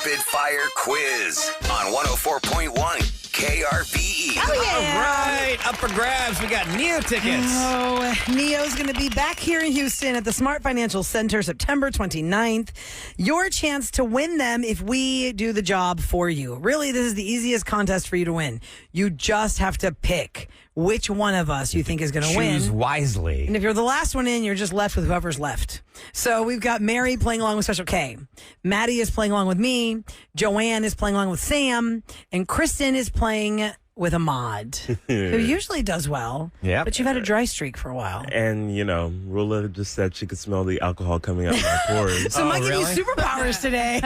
Rapid Fire Quiz on 104.1 KRBE. Oh, yeah. All right, up for grabs. We got Neo tickets. Oh, Neo's going to be back here in Houston at the Smart Financial Center September 29th. Your chance to win them if we do the job for you. Really, this is the easiest contest for you to win. You just have to pick which one of us you think is going to win. Choose wisely. And if you're the last one in, you're just left with whoever's left. So we've got Mary playing along with Special K. Maddie is playing along with me. Joanne is playing along with Sam. And Kristen is playing with Ahmad, who usually does well. Yep. But you've had a dry streak for a while. And, you know, Roula just said she could smell the alcohol coming out of my pores. So I might give really? you superpowers today.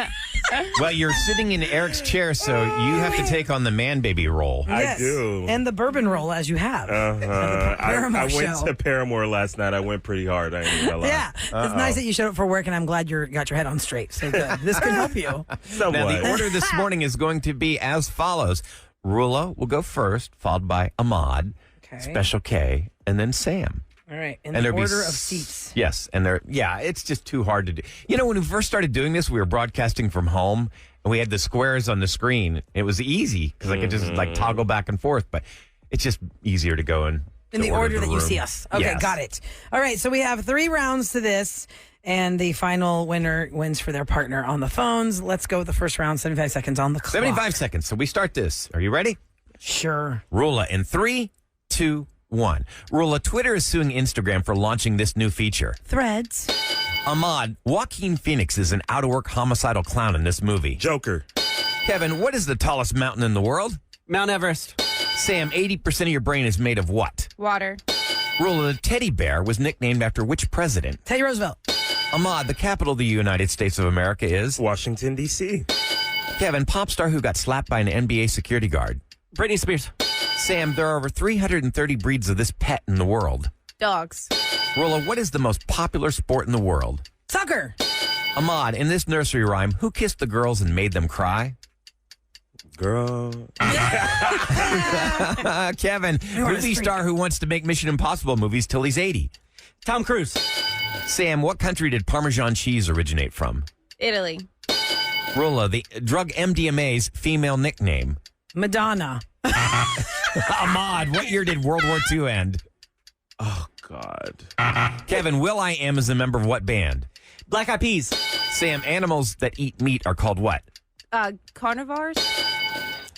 Well, you're sitting in Eric's chair, so you have to take on the man baby role. Yes. I do. And the bourbon roll, as you have. I Paramore went show. to Paramore last night. I went pretty hard. I ain't gonna lie. Yeah. It's nice that you showed up for work, and I'm glad you got your head on straight. So good. This can help you. Somewhat. Now, the order this morning is going to be as follows. Roula will go first, followed by Ahmad, Okay. Special K, and then Sam. All right. In And the there'll be order of seats. Yes, and it's just too hard to do. You know, when we first started doing this, we were broadcasting from home, and we had the squares on the screen. It was easy because I could just toggle back and forth, but it's just easier to go in the order that you see us. Okay, Yes. got it. All right, so we have 3 rounds to this, and the final winner wins for their partner on the phones. Let's go with the first round, 75 seconds on the clock. 75 seconds. So we start this. Are you ready? Sure. Roula in 3, 2, 1. Roula, Twitter is suing Instagram for launching this new feature. Threads. Ahmad, Joaquin Phoenix is an out-of-work homicidal clown in this movie. Joker. Kevin, what is the tallest mountain in the world? Mount Everest. Sam, 80% of your brain is made of what? Water. Roula, the teddy bear was nicknamed after which president? Teddy Roosevelt. Ahmad, the capital of the United States of America is? Washington, D.C. Kevin, pop star who got slapped by an NBA security guard. Britney Spears. Sam, there are over 330 breeds of this pet in the world. Dogs. Rolla, what is the most popular sport in the world? Soccer. Ahmad, in this nursery rhyme, who kissed the girls and made them cry? Girl. Kevin, movie star who wants to make Mission Impossible movies till he's 80. Tom Cruise. Sam, what country did Parmesan cheese originate from? Italy. Rolla, the drug MDMA's female nickname. Madonna. Ahmad, what year did World War II end? Oh, God. Kevin, Will.I.Am is a member of what band? Black Eyed Peas. Sam, animals that eat meat are called what? Carnivores.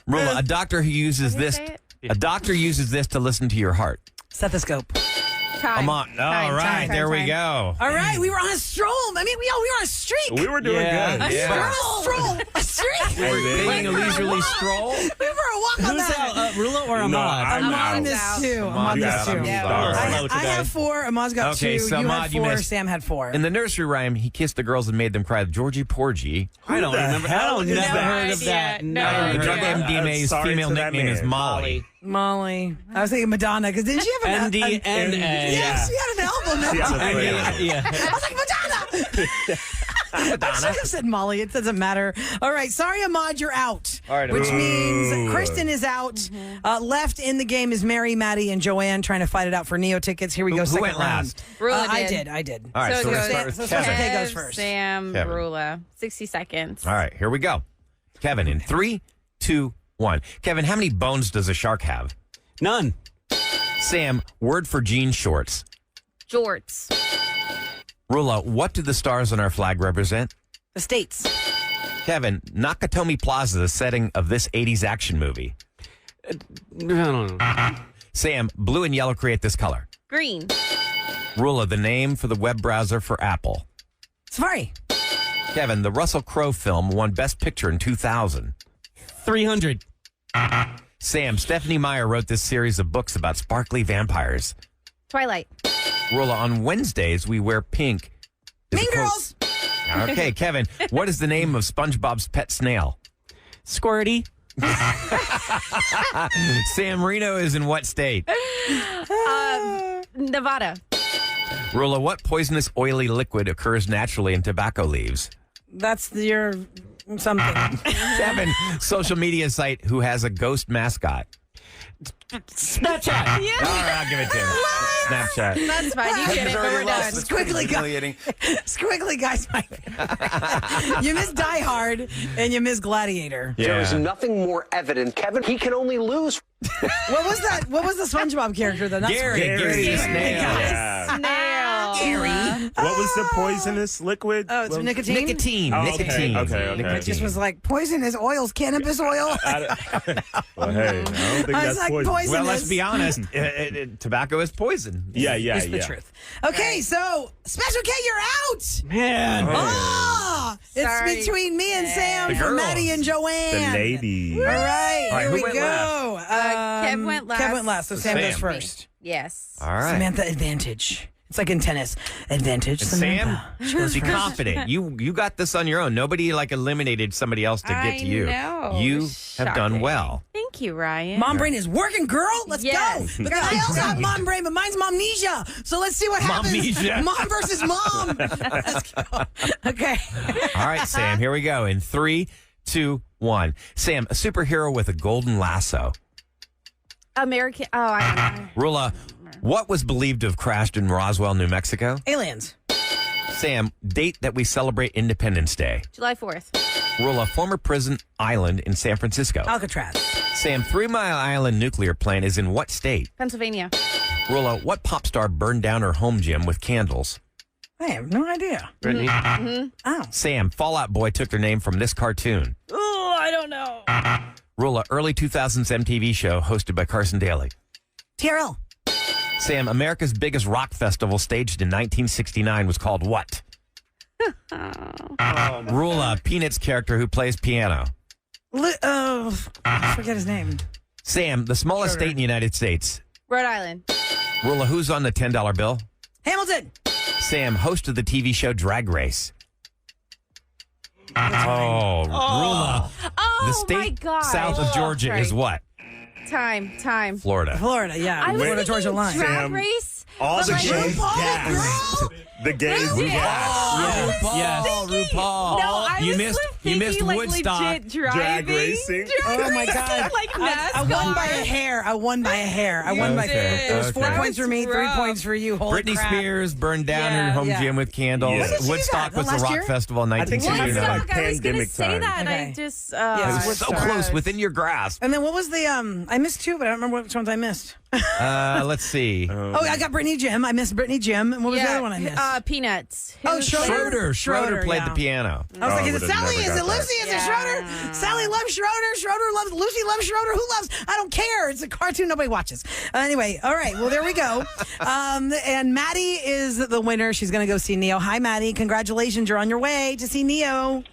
Rolla, a doctor who uses How do you this. say it? A doctor uses this to listen to your heart. Stethoscope. Time. Ahmad, all right, there we go. All right, we were on a stroll. I mean, we were on a streak. We were doing Yeah. good. We were Yeah. on a stroll. A streak. Taking a leisurely stroll. We were a walk on Who's that. out? Rula or No, Ahmad? I'm Ahmad out. missed 2. Ahmad Ahmad missed got 2. it. I'm Yeah. sorry. Hello I today. have 4. Ahmad's got Okay, 2. so you Ahmad, had you 4. missed. Sam had 4. In the nursery rhyme, he kissed the girls and made them cry. Georgie Porgy. I don't the remember. hell I've is never that? heard of that. No Never idea. The heard drug of that. MDMA's Sorry female to that nickname is man. Molly. Molly. I was thinking Madonna, because didn't she have an MDNA. Yes, she had an album. She had a And flavor. I was like, Madonna. I should have said Molly. It doesn't matter. All right. Sorry, Ahmad, you're out. All right, Which Ahmad. means Kristen is out. Left in the game is Mary, Maddie, and Joanne trying to fight it out for Neo tickets. Here we go. Who Second went round. last? Rula I did. did. All right, so So we're it going to goes- start with so Kevin. Special K Kev, goes first. Sam, Kevin. Rula. 60 seconds. All right, here we go. Kevin, in 3, 2, 1. Kevin, how many bones does a shark have? None. Sam, word for jean shorts. Jorts. Rula, what do the stars on our flag represent? The States. Kevin, Nakatomi Plaza, the setting of this 80s action movie. I don't know. Sam, blue and yellow create this color. Green. Rula, the name for the web browser for Apple. Safari. Kevin, the Russell Crowe film won Best Picture in 2000. 300. Sam, Stephanie Meyer wrote this series of books about sparkly vampires. Twilight. Rula, on Wednesdays, we wear pink. Is Mean a quote- Girls. Okay, Kevin, what is the name of SpongeBob's pet snail? Squirty. Sam, Reno is in what state? Nevada. Rula, what poisonous oily liquid occurs naturally in tobacco leaves? That's your something. Kevin, social media site who has a ghost mascot. Snapchat. Yeah. All right, I'll give it to him. Snapchat. That's fine. You get it, but we're done. Squiggly guy. Squiggly guys. You missed Die Hard and you missed Gladiator. There is nothing more evident, Kevin. He can only lose. What was that? What was the SpongeBob character though? Not Gary the snail. Yeah. Snail. What was the poisonous liquid? Oh, it's What- nicotine. Nicotine. Oh, Nicotine. okay. It just was like poisonous oils, cannabis oil. Well, hey, I don't think I was that's like poison. poison. Well, let's be honest. Tobacco is poison. Yeah. It's the truth. Okay, so Special K, you're out. Man. It's Sorry. between me and Sam The for girls. Maddie and The Joanne. lady. All right, right, here who we went go. Kev went last. Kev went last, so Sam goes Sam. first. Yes. All right. Samantha, advantage. It's like in tennis. Advantage, And Sam, Samantha. be confident. You got this on your own. Nobody eliminated somebody else to get to you. know. You have done Shocking. well. Thank you, Ryan. Mom brain is working, girl. Let's Yes. go. Look, I also have mom brain, but mine's momnesia. So let's see what happens. Momnesia. Mom versus mom. Let's go. Okay. All right, Sam, here we go. In 3, 2, 1. Sam, a superhero with a golden lasso. American. Oh, I don't know. Roula, what was believed to have crashed in Roswell, New Mexico? Aliens. Sam, date that we celebrate Independence Day. July 4th. Roula, former prison island in San Francisco. Alcatraz. Sam, 3 Mile Island nuclear plant is in what state? Pennsylvania. Roula, what pop star burned down her home gym with candles? I have no idea. Brittany. Oh. Sam, Fallout Boy took their name from this cartoon. Oh, I don't know. Roula, early 2000s MTV show hosted by Carson Daly. TRL. Sam, America's biggest rock festival staged in 1969 was called what? Roula, Peanuts character who plays piano. I forget his name. Sam, the smallest state in the United States. Rhode Island. Roula, who's on the $10 bill? Hamilton. Sam, host of the TV show Drag Race. Roula. Oh, The state my God. south of Georgia Sorry. is what? Time. Florida. Florida, yeah. I was Florida, thinking Georgia line. Drag Sam, Race. All but the like- gays gas. The gays Really? gas. Yes. RuPaul. No, I you was missed. You thinking, missed like, Woodstock. legit driving. Drag racing. Oh my God! Like I won by a NASCAR. hair. I won by a hair. I won by. did. It was 4 Okay. points for me, That was 3 rough. points for you. Holy Britney crap. Spears burned down her Yeah. home Yeah. gym with candles. When did she do Woodstock that? was the Last rock year? festival in I think she did 1969. like Woodstock, I was going to pandemic say time. that, and Okay. I just... Yes, It was so Woodstock. close, within your grasp. And then what was the I missed two, but I don't remember which ones I missed. Let's see. Oh, I got Brittany Jim. I missed Brittany Jim. And what was the other one I missed? Peanuts. Oh, Who's- Schroeder. Schroeder played yeah. the piano. I was like, is it would've Sally? never Is it got that. Lucy? Is it Yeah. Schroeder? Sally loves Schroeder. Schroeder loves Lucy. Loves Schroeder. Who loves? I don't care. It's a cartoon nobody watches. Anyway, all right. Well, there we go. And Maddie is the winner. She's going to go see Neo. Hi, Maddie. Congratulations. You're on your way to see Neo.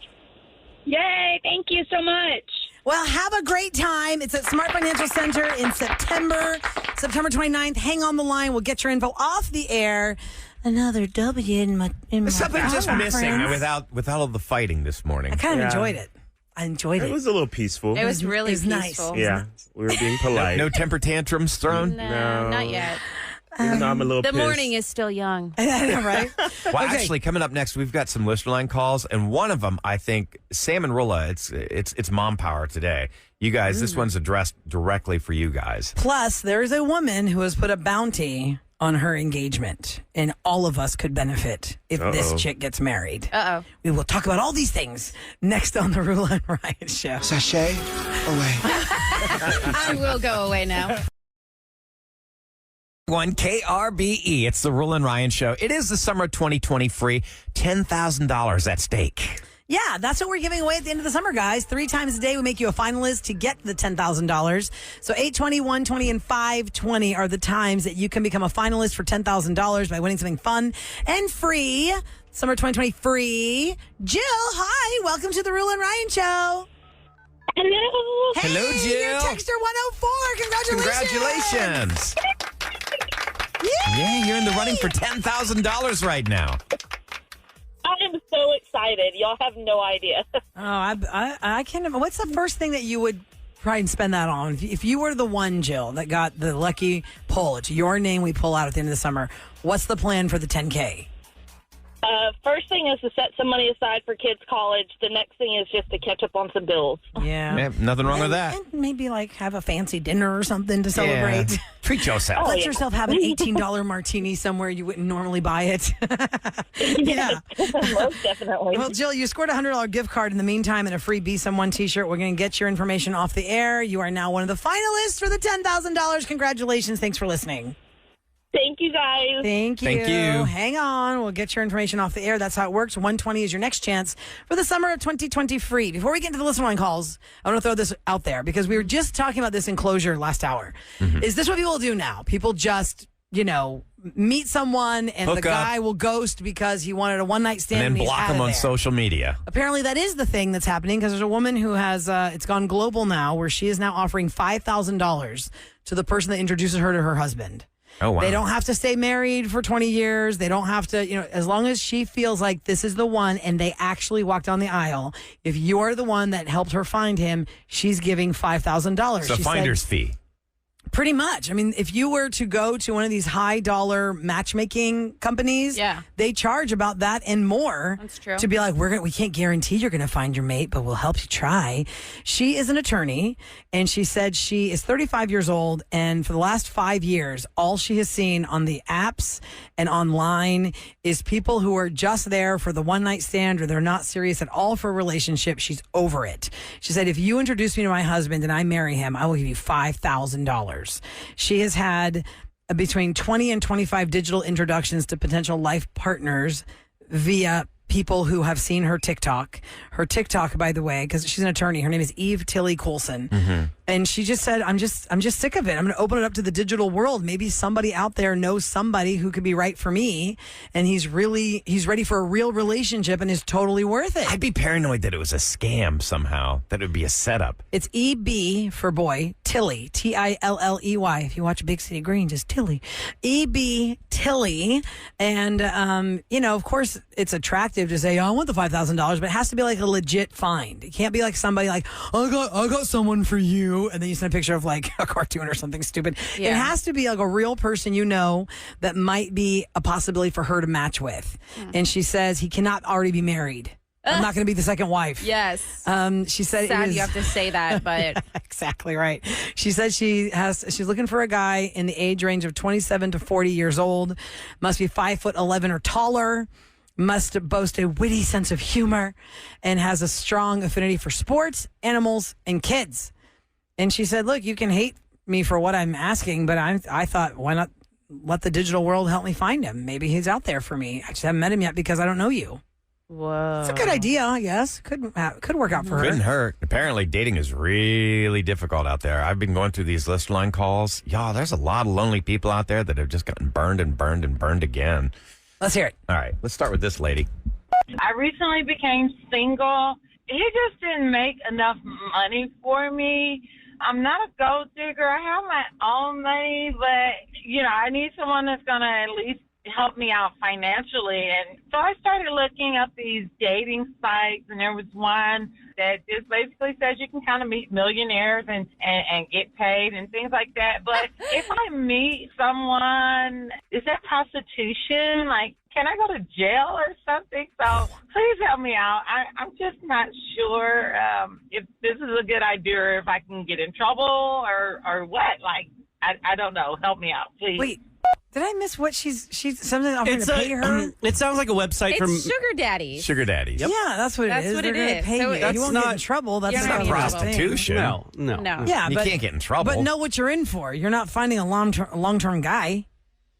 Yay, thank you so much. Well, have a great time. It's at Smart Financial Center in September 29th. Hang on the line. We'll get your info off the air. Another W in my Something just friends. missing without all the fighting this morning. I kind of Yeah. enjoyed it. I enjoyed It it. was a little peaceful. It was really It was nice. peaceful. Yeah, we were being polite. No temper tantrums thrown? No, not yet. Even though I'm a little The pissed. morning is still young. I know, right? Well, Okay. actually, coming up next, we've got some listener line calls, and one of them, I think, Sam and Roula, it's mom power today. You guys, this one's addressed directly for you guys. Plus, there's a woman who has put a bounty on her engagement, and all of us could benefit if this chick gets married. Uh-oh. We will talk about all these things next on the Roula and Ryan Show. Sashay away. I will go away now. 1 KRBE. It's the Roula and Ryan Show. It is the summer of 2020 free. $10,000 at stake. Yeah, that's what we're giving away at the end of the summer, guys. 3 times a day, we make you a finalist to get the $10,000. So 820, 120, and 520 are the times that you can become a finalist for $10,000 by winning something fun and free. Summer 2020 free. Jill, hi. Welcome to the Roula and Ryan Show. Hello. Hey, Hello, Jill. You're Texter 104. Congratulations. Yeah, you're in the running for $10,000 right now. I am so excited. Y'all have no idea. Oh, I can't. What's the first thing that you would try and spend that on? If you were the one, Jill, that got the lucky pull, it's your name we pull out at the end of the summer. What's the plan for the 10K? First thing is to set some money aside for kids' college. The next thing is just to catch up on some bills. Yeah. Yeah, nothing wrong with that. And maybe like have a fancy dinner or something to celebrate. Yeah. Treat yourself. Let yourself have an $18 martini somewhere you wouldn't normally buy it. Yeah. Most definitely. Well, Jill, you scored a $100 gift card in the meantime and a free Be Someone t-shirt. We're going to get your information off the air. You are now one of the finalists for the $10,000. Congratulations. Thanks for listening. Thank you, guys. Thank you. Thank you. Hang on. We'll get your information off the air. That's how it works. 120 is your next chance for the summer of 2020 free. Before we get into the listener line calls, I want to throw this out there because we were just talking about this in closure last hour. Is this what people do now? People just, meet someone and Hook the up. guy will ghost because he wanted a one-night stand And then he's block out them of on there. social media. Apparently, that is the thing that's happening because there's a woman who has, it's gone global now, where she is now offering $5,000 to the person that introduces her to her husband. Oh, wow. They don't have to stay married for 20 years. They don't have to, as long as she feels like this is the one and they actually walk down the aisle, if you're the one that helped her find him, she's giving $5,000. So She finder's said, fee. pretty much. I mean, if you were to go to one of these high dollar matchmaking companies, Yeah. they charge about that and more. That's true. To be like, we can't guarantee you're going to find your mate, but we'll help you try. She is an attorney, and she said she is 35 years old, and for the last 5 years, all she has seen on the apps and online is people who are just there for the one night stand or they're not serious at all for a relationship. She's over it. She said, if you introduce me to my husband and I marry him, I will give you $5,000. She has had between 20 and 25 digital introductions to potential life partners via people who have seen her TikTok. Her TikTok, by the way, because she's an attorney, her name is Eve Tilly Coulson. And she just said, I'm just sick of it. I'm going to open it up to the digital world. Maybe somebody out there knows somebody who could be right for me. And he's ready for a real relationship and is totally worth it. I'd be paranoid that it was a scam somehow, that it would be a setup. It's EB for boy, Tilly, Tilley. If you watch Big City Green, just Tilly. EB Tilly. And, of course, it's attractive to say, I want the $5,000, but it has to be like a legit find. It can't be like somebody like, I got someone for you. And then you send a picture of like a cartoon or something stupid. Yeah. It has to be like a real person that might be a possibility for her to match with. And she says he cannot already be married. I'm not going to be the second wife. Yes. She said Sad you have to say that, but exactly right. She said she's looking for a guy in the age range of 27 to 40 years old, must be 5'11" or taller, must boast a witty sense of humor, and has a strong affinity for sports, animals, and kids. And she said, look, you can hate me for what I'm asking, but I thought, why not let the digital world help me find him? Maybe he's out there for me. I just haven't met him yet because I don't know you. whoa. It's a good idea, I guess. Could work out for her. Couldn't hurt. Apparently, dating is really difficult out there. I've been going through these list line calls. Y'all, there's a lot of lonely people out there that have just gotten burned and burned and burned again. Let's hear it. All right, let's start with this lady. I recently became single. He just didn't make enough money for me. I'm not a gold digger. I have my own money, but, I need someone that's going to at least help me out financially. And so I started looking up these dating sites, and there was one that just basically says you can kind of meet millionaires and get paid and things like that. But if I meet someone, is that prostitution? Like, can I go to jail or something? So please help me out. I'm just not sure if this is a good idea or if I can get in trouble or what. Like, I don't know. Help me out, please. Wait, did I miss what she's something offering to pay her? It sounds like a website It's from sugar daddies. Sugar daddies. Yeah, that's what That's it is. what They're it gonna is. pay So you. it's You won't get in not- trouble. That's you're It's not not not in what trouble. prostitution. No. No. Yeah, You but can't get in trouble. But know what you're in for. You're not finding a long-term guy.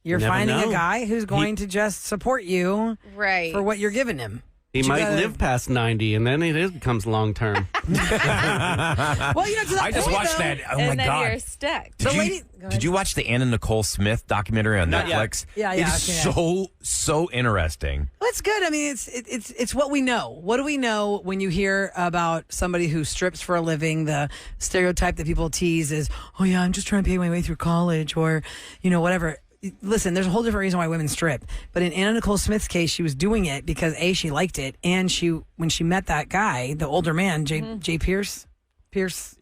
You're Never finding know. a guy who's going to just support you Right. for what you're giving him. He You might gotta- live past 90, and then it becomes long term. Well, to that I just point, watched though, that. Oh, and my then God. you're stuck. The lady- Did you watch the Anna Nicole Smith documentary on Not yet. Netflix? Yeah, It's I've seen so interesting. Well, it's good. I mean, it's what we know. What do we know when you hear about somebody who strips for a living? The stereotype that people tease is, oh yeah, I'm just trying to pay my way through college, or whatever. Listen, there's a whole different reason why women strip. But in Anna Nicole Smith's case, she was doing it because A, she liked it, and when she met that guy, the older man, Jay Pierce.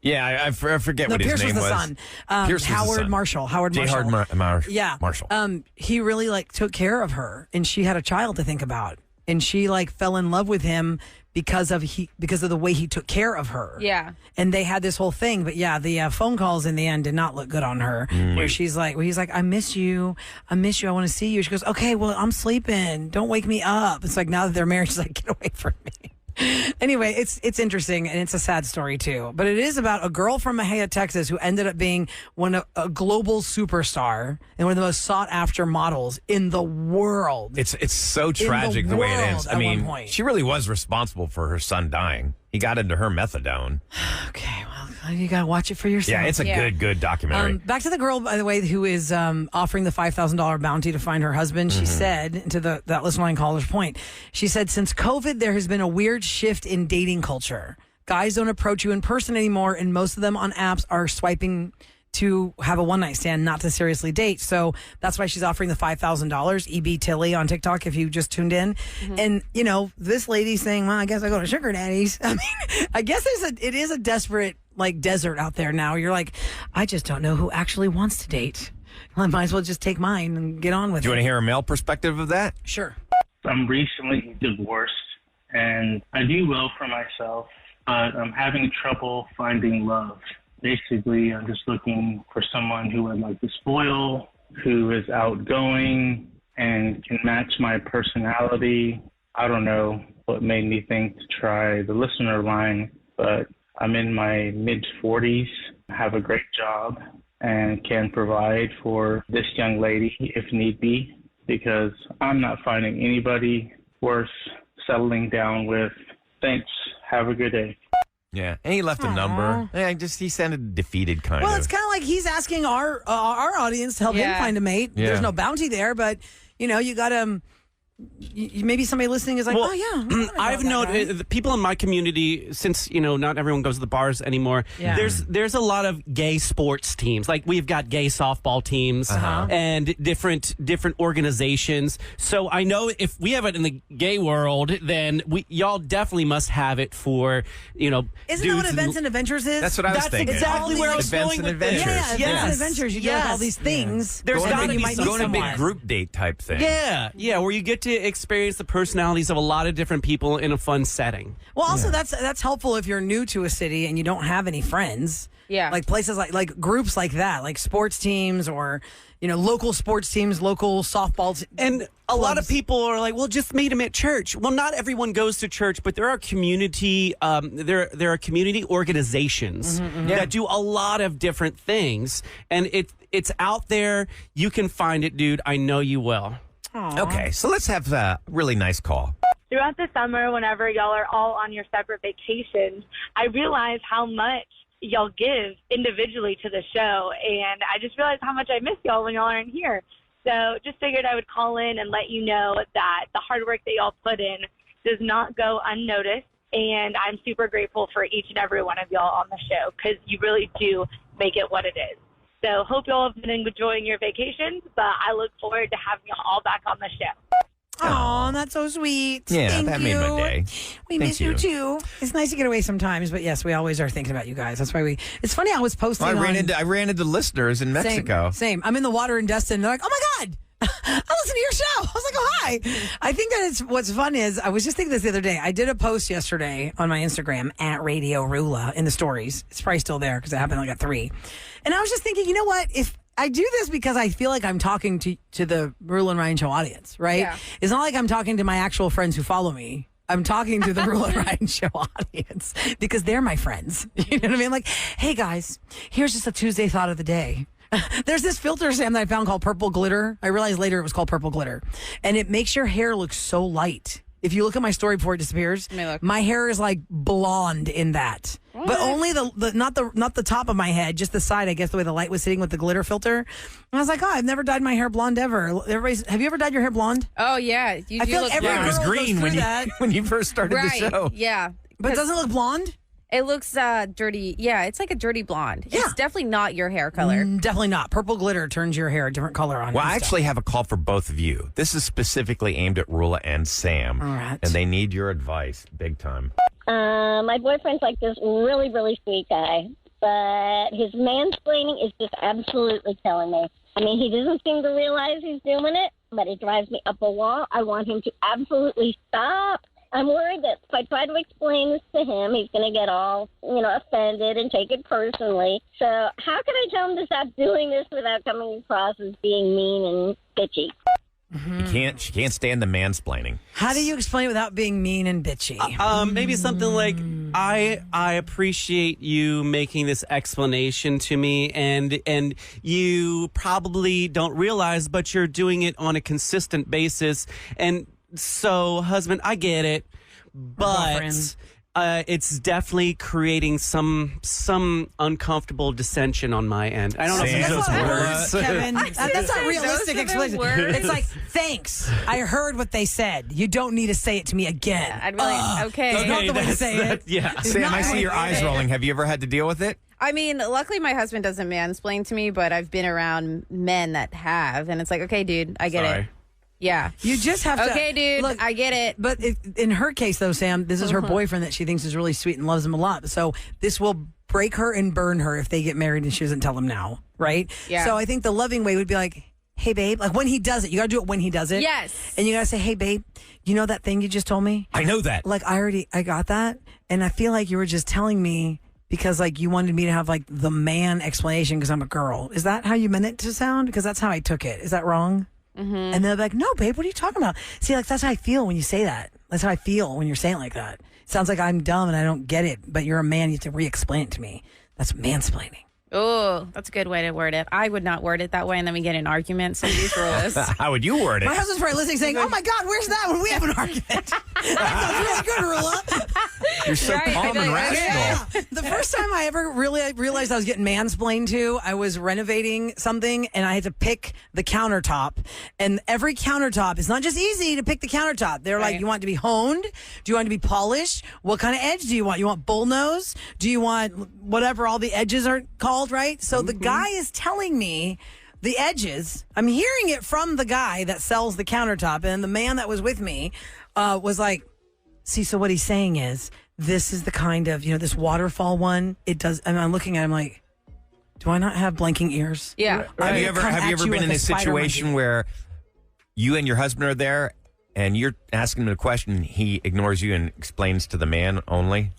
Yeah, I forget No, what Pierce his name was the was. son. Pierce was the Howard son. Marshall. Howard J. Marshall. Howard Yeah. Marshall. He really took care of her, and she had a child to think about. and she like fell in love with him because of the way he took care of her. Yeah. And they had this whole thing, but yeah, the phone calls in the end did not look good on her. Where he's like, I miss you, I want to see you. She goes, okay, well, I'm sleeping, don't wake me up. It's like, now that they're married, she's like, get away from me. Anyway, it's interesting, and it's a sad story too. But it is about a girl from Mahia, Texas, who ended up being a global superstar and one of the most sought after models in the world. It's so tragic the way it ends. I mean, one point. she really was responsible for her son dying. He got into her methadone. Okay, well, you gotta watch it for yourself. Yeah, it's a good documentary. Back to the girl, by the way, who is offering the $5,000 bounty to find her husband. She said, to that listener line caller's point, she said, since COVID, there has been a weird shift in dating culture. Guys don't approach you in person anymore, and most of them on apps are swiping to have a one-night stand, not to seriously date. So that's why she's offering the $5,000. EB Tilly on TikTok, if you just tuned in. And, this lady's saying, well, I guess I go to sugar daddies. I mean, I guess it is a desperate, like, desert out there now. You're like, I just don't know who actually wants to date. I might as well just take mine and get on with it. Do you want to hear a male perspective of that? Sure. I'm recently divorced, and I do well for myself, but I'm having trouble finding love. Basically, I'm just looking for someone who I'd like to spoil, who is outgoing and can match my personality. I don't know what made me think to try the listener line, but I'm in my mid-40s, have a great job, and can provide for this young lady if need be, because I'm not finding anybody worth settling down with. Thanks. Have a good day. Yeah, and he left a number. Yeah, he sounded defeated, kind of. Well, it's kind of like he's asking our audience to help him find a mate. Yeah. There's no bounty there, but you got to. Maybe somebody listening is like, Well, oh yeah. I've known the people in my community, since not everyone goes to the bars anymore. Yeah. There's a lot of gay sports teams. Like we've got gay softball teams and different organizations. So I know if we have it in the gay world, then y'all definitely must have it for Isn't that what Events and Adventures is? That's what I was thinking. That's exactly where I was Events going and with Adventures. this. Yeah, Events and Adventures. You do all these things. There's got to be going a big group date type thing. Yeah, where you get to experience the personalities of a lot of different people in a fun setting. Well, also that's helpful if you're new to a city and you don't have any friends. Yeah. Like places like groups like that, like sports teams or local sports teams, local softball And a lot of people are like, well, just meet them at church. Well, not everyone goes to church, but there are community there are community organizations that do a lot of different things, and it's out there. You can find it, dude. I know you will. Aww. Okay, so let's have a really nice call. Throughout the summer, whenever y'all are all on your separate vacations, I realize how much y'all give individually to the show, and I just realized how much I miss y'all when y'all aren't here. So just figured I would call in and let you know that the hard work that y'all put in does not go unnoticed, and I'm super grateful for each and every one of y'all on the show because you really do make it what it is. So hope y'all have been enjoying your vacations, but I look forward to having y'all all back on the show. Oh, that's so sweet. Yeah, Thank that you. made my day. We Thank miss you too. It's nice to get away sometimes, but yes, we always are thinking about you guys. That's why it's funny, I was posting Well, I ran into listeners in Mexico. Same. I'm in the water in Destin. They're like, oh my God, I listen to your show. I was like, oh, hi. I think that what's fun is, I was just thinking this the other day. I did a post yesterday on my Instagram at Radio Roula in the stories. It's probably still there because it happened like at 3. And I was just thinking, you know what? If I do this because I feel like I'm talking to the Roula and Ryan show audience, right? Yeah. It's not like I'm talking to my actual friends who follow me. I'm talking to the Roula and Ryan show audience because they're my friends. You know what I mean? Like, hey guys, here's just a Tuesday thought of the day. There's this filter, Sam, that I found called Purple Glitter. I realized later it was called Purple Glitter. And it makes your hair look so light. If you look at my story before it disappears, my hair is like blonde in that. What? But only not the top of my head, just the side, I guess, the way the light was sitting with the glitter filter. And I was like, oh, I've never dyed my hair blonde ever. Have you ever dyed your hair blonde? Oh, yeah. I feel like every girl it was green goes through that. when you first started the show. Yeah. But doesn't it look blonde? It looks dirty. Yeah, it's like a dirty blonde. Yeah. It's definitely not your hair color. Definitely not. Purple Glitter turns your hair a different color on. Well, I actually have a call for both of you. This is specifically aimed at Roula and Sam. All right. And they need your advice big time. My boyfriend's like this really, really sweet guy, but his mansplaining is just absolutely killing me. I mean, he doesn't seem to realize he's doing it, but it drives me up a wall. I want him to absolutely stop. I'm worried that if I try to explain this to him, he's going to get all, offended and take it personally. So how can I tell him to stop doing this without coming across as being mean and bitchy? She can't stand the mansplaining. How do you explain it without being mean and bitchy? Maybe something like, I appreciate you making this explanation to me, and you probably don't realize, but you're doing it on a consistent basis. And so, husband, I get it, but it's definitely creating some uncomfortable dissension on my end. I don't know if it's those words. Kevin, that's a realistic explanation. It's like, thanks. I heard what they said. You don't need to say it to me again. Yeah, I'd be like, okay. That's not the way to say it. Yeah. Sam, I see your eyes rolling. Have you ever had to deal with it? I mean, luckily my husband doesn't mansplain to me, but I've been around men that have, and it's like, okay, dude, I get it. Yeah. You just have to. Okay, dude, look, I get it. But in her case, though, Sam, this is her boyfriend that she thinks is really sweet and loves him a lot. So this will break her and burn her if they get married and she doesn't tell him now, right? Yeah. So I think the loving way would be like, hey, babe, like when he does it, you got to do it when he does it. Yes. And you got to say, hey, babe, you know that thing you just told me? I know that. Like, I got that. And I feel like you were just telling me because, like, you wanted me to have, like, the man explanation because I'm a girl. Is that how you meant it to sound? Because that's how I took it. Is that wrong? Mm-hmm. And they're like, no, babe, what are you talking about? See, like, that's how I feel when you say that. That's how I feel when you're saying it like that. It sounds like I'm dumb and I don't get it, but you're a man. You have to re-explain it to me. That's mansplaining. Oh, that's a good way to word it. I would not word it that way, and then we get in an argument. So these rules. How would you word it? My husband's probably listening saying, oh, my God, where's that when we have an argument? That sounds really good, Roula. You're so calm and rational. Yeah. The first time I ever really realized I was getting mansplained to, I was renovating something, and I had to pick the countertop. And every countertop, it's not just easy to pick the countertop. They're like, you want it to be honed? Do you want it to be polished? What kind of edge do you want? You want bullnose? Do you want whatever all the edges are called? Right? So the guy is telling me the edges. I'm hearing it from the guy that sells the countertop, and the man that was with me was like, see, so what he's saying is this is the kind of, this waterfall one. It does. And I'm looking at him like, do I not have blinking ears? Yeah. Have you ever been in a situation where you and your husband are there and you're asking him a question, he ignores you and explains to the man only?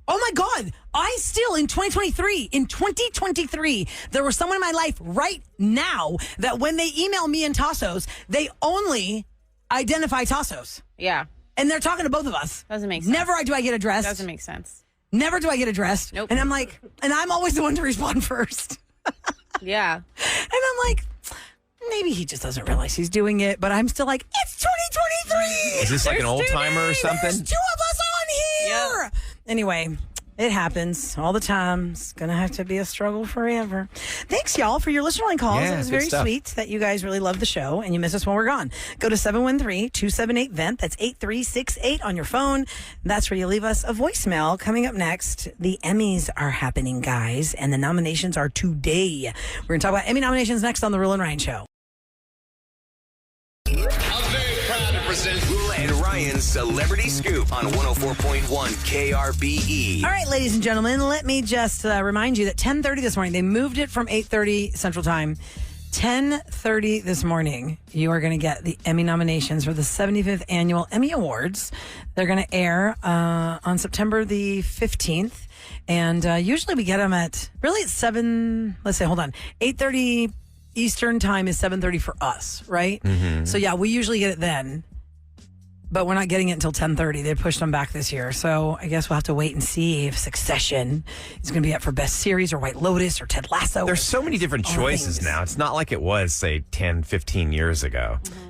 Oh my God, I still in 2023, there was someone in my life right now that when they email me and Tassos, they only identify Tassos. Yeah. And they're talking to both of us. Doesn't make sense. Never do I get addressed. Doesn't make sense. Never do I get addressed. Nope. And I'm like, and I'm always the one to respond first. Yeah. And I'm like, maybe he just doesn't realize he's doing it, but I'm still like, it's 2023. Is this like an old timer or something? There's two of us on here. Yep. Anyway, it happens all the time. It's going to have to be a struggle forever. Thanks, y'all, for your listener line calls. Yeah, it was good very stuff. sweet that you guys really love the show and you miss us when we're gone. Go to 713-278-VENT. That's 8368 on your phone. That's where you leave us a voicemail. Coming up next, the Emmys are happening, guys, and the nominations are today. We're going to talk about Emmy nominations next on The Roula and Ryan Show. Roula and Ryan's Celebrity Scoop on 104.1 KRBE. All right, ladies and gentlemen, let me just remind you that 10:30 this morning, they moved it from 8:30 Central Time. 10:30 this morning, you are going to get the Emmy nominations for the 75th Annual Emmy Awards. They're going to air on September the 15th. And usually we get them at 8:30 Eastern Time is 7:30 for us, right? Mm-hmm. So, yeah, we usually get it then. But we're not getting it until 10:30. They pushed them back this year. So I guess we'll have to wait and see if Succession is going to be up for Best Series or White Lotus or Ted Lasso. There's so many different choices now. It's not like it was, say, 10, 15 years ago. Mm-hmm.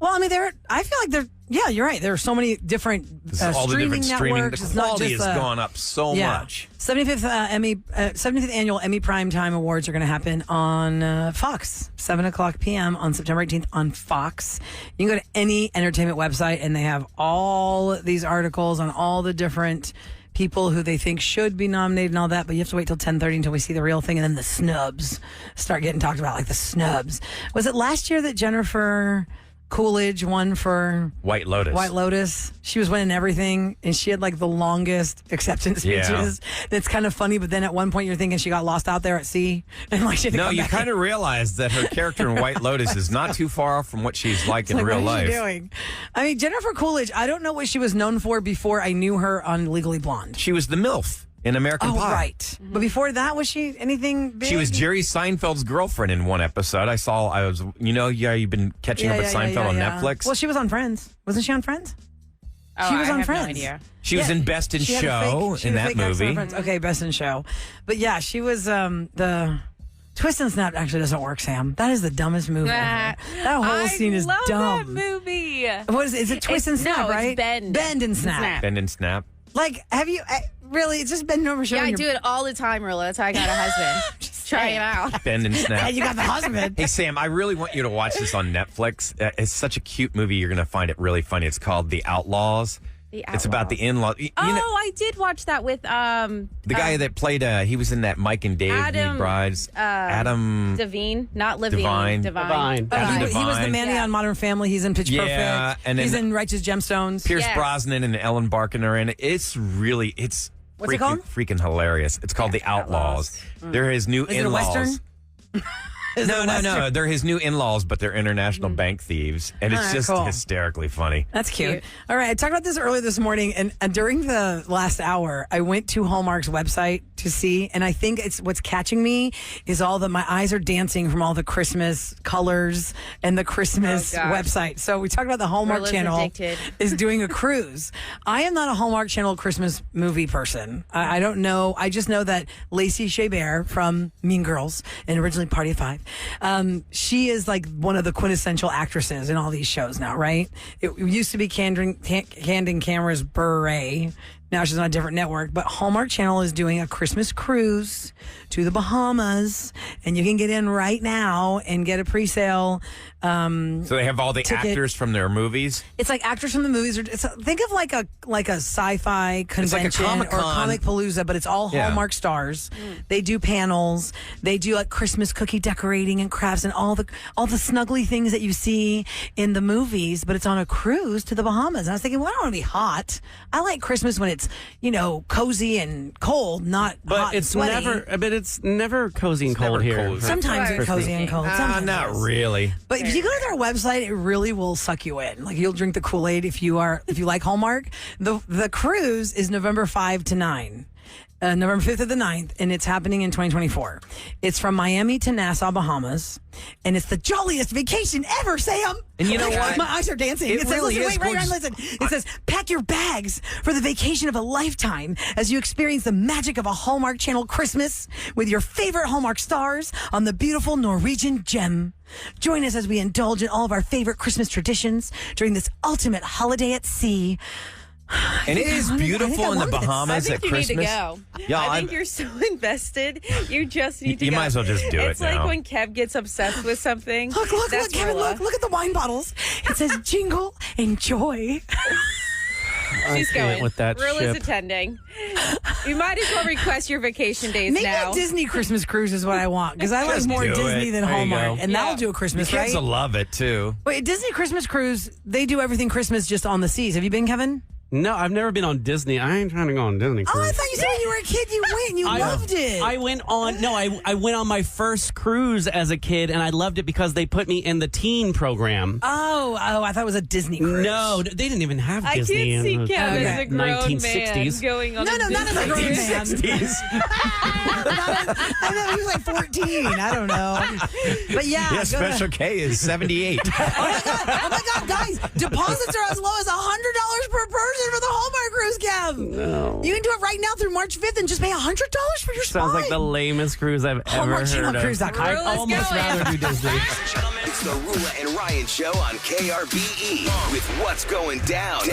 Well, I mean, I feel like yeah, you're right. There are so many different all the different networks. The quality has gone up so much. 75th Annual Emmy Primetime Awards are going to happen on Fox, 7 o'clock p.m. on September 18th on Fox. You can go to any entertainment website, and they have all these articles on all the different people who they think should be nominated and all that, but you have to wait till 10:30 until we see the real thing, and then the snubs start getting talked about, like the snubs. Was it last year that Jennifer Coolidge won for White Lotus. White Lotus. She was winning everything, and she had like the longest acceptance speeches. It's kind of funny, but then at one point you're thinking she got lost out there at sea, and like she had to No, come you back. kind of realize that her character in White Lotus is not too far off from what she's like in Like, real what is life. she doing? I mean, Jennifer Coolidge, I don't know what she was known for before I knew her on Legally Blonde. She was the MILF in American Oh, Pie. right. But before that, was she anything big? She was Jerry Seinfeld's girlfriend in one episode. You've been catching up with Seinfeld on Netflix. Well, she was on Friends. Wasn't she on Friends? Oh, She was I on have Friends. No idea. She was in Best in She had a Show fake- in that she had a fake accent on movie. Friends. Okay, Best in Show. But yeah, she was the Twist and Snap actually doesn't work, Sam. That is the dumbest movie ever. That whole scene is love dumb. that movie. What is it? Is it Twist and Snap, no, right? It's Bend. Bend and Snap. Bend and Snap. Like, have you really? It's just bending over Yeah, showing I your... do it all the time, Rilla. That's how I got a husband. Try it out. Bend and Snap. And you got the husband. Hey, Sam, I really want you to watch this on Netflix. It's such a cute movie. You're going to find it really funny. It's called The Outlaws. It's about the in-laws. I did watch that with the guy that played, he was in that Mike and Dave Adam, Need Brides. Adam Devine, not Levine. Divine. Divine. Adam He was the Devine. Manny on Modern Family. He's in Pitch Yeah, Perfect. and then he's in Righteous Gemstones. Pierce Brosnan and Ellen Barkin are in it. It's What's it called? freaking hilarious. It's called The Outlaws. They're his new Is it a in-laws. Western? Is it a No. Western? They're his new in-laws, but they're international bank thieves, and it's just cool. hysterically funny. That's cute. All right, I talked about this earlier this morning, and during the last hour, I went to Hallmark's website to see, and I think it's what's catching me is my eyes are dancing from all the Christmas colors and the Christmas website. So we talked about the Hallmark Rilla's Channel addicted. is doing a cruise. I am not a Hallmark Channel Christmas movie person. I don't know. I just know that Lacey Chabert from Mean Girls and originally Party of Five, she is like one of the quintessential actresses in all these shows now, right? It used to be Candid Camera's Beret. Now she's on a different network, but Hallmark Channel is doing a Christmas cruise to the Bahamas, and you can get in right now and get a pre-sale. So they have all the ticket. actors from their movies. It's like actors from the movies. Think of like a sci-fi convention or Comic-Con. Comic Palooza, but it's all Yeah. Hallmark stars. They do panels. They do like Christmas cookie decorating and crafts and all the snuggly things that you see in the movies. But it's on a cruise to the Bahamas. And I was thinking, well, I don't want to be hot. I like Christmas when it's cozy and cold, not hot and sweaty. It's never cozy and cold here. cozy. Sometimes it's cozy and cold. Sometimes Not it is. really. But if you go to their website, it really will suck you in. Like you'll drink the Kool-Aid if you like Hallmark. The cruise is November 5 to 9. November 5th to the 9th, and it's happening in 2024. It's from Miami to Nassau, Bahamas, and it's the jolliest vacation ever, Sam. And you know what? My eyes are dancing. It says, really listen, is wait, gorgeous. listen. It says, pack your bags for the vacation of a lifetime as you experience the magic of a Hallmark Channel Christmas with your favorite Hallmark stars on the beautiful Norwegian gem. Join us as we indulge in all of our favorite Christmas traditions during this ultimate holiday at sea. And it is beautiful in the I Bahamas think at you Christmas. need to go. Yeah, I think you're so invested. You just need to You go. might as well just do it It's like now. when Kev gets obsessed with something. Look, That's Kevin, Roula. look at the wine bottles. It says jingle and joy. She's can't going. with that Rilla's ship. attending. You might as well request your vacation days Maybe now. a Disney Christmas cruise is what I want because I like Just more do Disney it. than There you Hallmark, go. and that'll do a The Christmas, kids right? will love it too. Wait, Disney Christmas cruise, they do everything Christmas just on the seas. Have you been, Kevin? No, I've never been on Disney. I ain't trying to go on Disney Oh, cruise. I thought you said when you were a kid you went. You loved it. I went on. No, I went on my first cruise as a kid, and I loved it because they put me in the teen program. Oh, I thought it was a Disney cruise. No, they didn't even have I Disney can't see in the Kev as a grown 1960s. man going on No, a not as a grown man. 60s. I know, he was like 14. I don't know. But yeah. Yeah, go to- Special K is 78. Oh my God, guys. Deposits are as low as $100 per person for the Hallmark cruise, Kev. No. You can do it right now through March 5th and just pay $100 for your spot. Sounds like the lamest cruise I've ever heard of. HallmarkChannelCruise.com. I'd Roula's almost going. rather do Disney. It's the Roula and Ryan Show on KRBE with what's going down in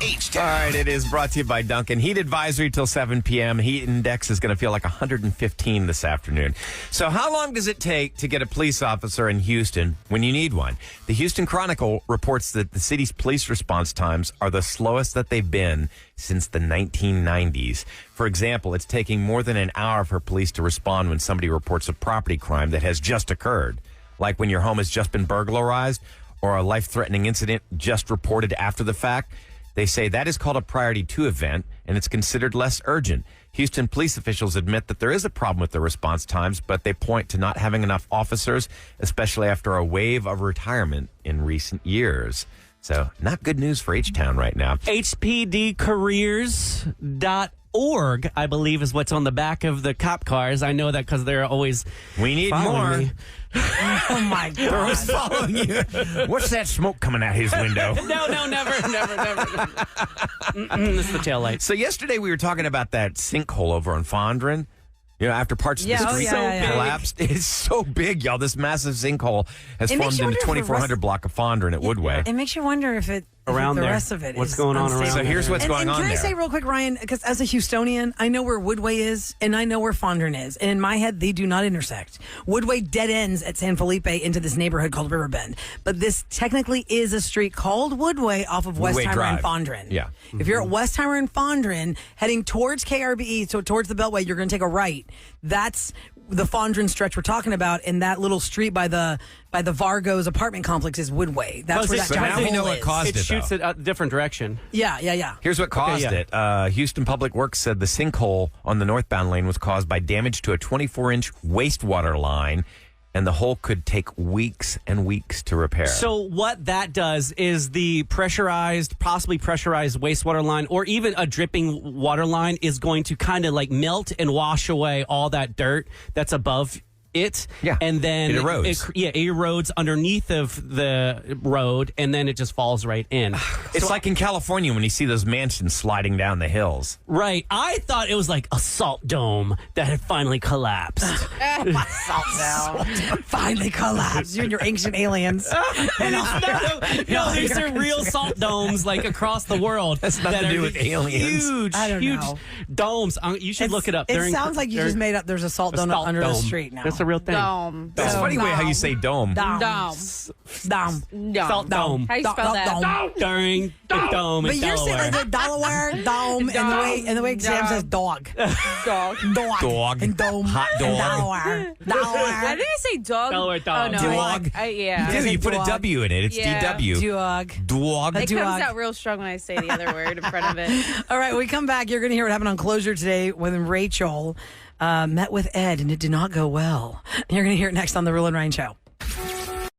H-Town. All right, it is brought to you by Duncan. Heat advisory till 7 p.m. Heat index is going to feel like 115 this afternoon. So how long does it take to get a police officer in Houston when you need one? The Houston Chronicle reports that the city's police response times are the slowest that they've been since the 1990s. For example, it's taking more than an hour for police to respond when somebody reports a property crime that has just occurred, like when your home has just been burglarized or a life-threatening incident just reported after the fact, they say that is called a priority 2 event, and it's considered less urgent. Houston police officials admit that there is a problem with their response times, but they point to not having enough officers, especially after a wave of retirement in recent years. So not good news for H-Town right now. HPDcareers.org, I believe, is what's on the back of the cop cars. I know that because they're always We need following more. me. Oh, my They're God. always following you. What's that smoke coming out his window? No, never. It's the taillight. So yesterday we were talking about that sinkhole over on Fondren. You know, after parts of the street collapsed. It's so big, y'all. This massive sinkhole has It makes formed you in the wonder if the 2400 block of Fondren at Woodway. It makes you wonder if the Around there. rest of it What's is going on around unstable. So here's what's going on Can I there. say real quick, Ryan, because as a Houstonian, I know where Woodway is and I know where Fondren is. And in my head, they do not intersect. Woodway dead ends at San Felipe into this neighborhood called Riverbend. But this technically is a street called Woodway off of Woodway Westheimer and Drive. Fondren. Yeah. If you're at Westheimer and Fondren, heading towards KRBE, so towards the Beltway, you're going to take a right. That's the Fondren stretch we're talking about, and that little street by the Vargo's apartment complex is Woodway. That's where that So giant now we know hole what is. caused It it, shoots though. it a different direction. Yeah. Here's what caused it. Houston Public Works said the sinkhole on the northbound lane was caused by damage to a 24-inch wastewater line, and the hole could take weeks and weeks to repair. So what that does is the possibly pressurized wastewater line, or even a dripping water line, is going to kind of like melt and wash away all that dirt that's above it. Yeah. And then It erodes. It erodes underneath of the road, and then it just falls right in. It's like in California when you see those mansions sliding down the hills. Right. I thought it was like a salt dome that had finally collapsed. Finally collapsed. You and your ancient aliens. No, these are real salt domes like across the world. That's nothing that to do are with aliens. Huge, I don't huge know. domes. You should look it up. It sounds like you just made up there's a salt dome under the street now. That's a real thing. Dome. That's a funny way how you say dome. Dome. Dome. Dome. Salt dome. How you spell that? During the dome But in you're saying Delaware. like the Delaware dome and the way Sam says dog. Dog. Dog. And dome. Hot dog. And Delaware. Why did I say dog? Delaware dog. Oh, no. Dog. Yeah. Dude, you put a dog. W in it. It's Yeah. DW. Dog. Dog. It Dog. comes out real strong when I say the other word in front of it. All right, when we come back, you're going to hear what happened on Closure today when Rachel met with Ed, and it did not go well. You're going to hear it next on The Roula and Ryan Show.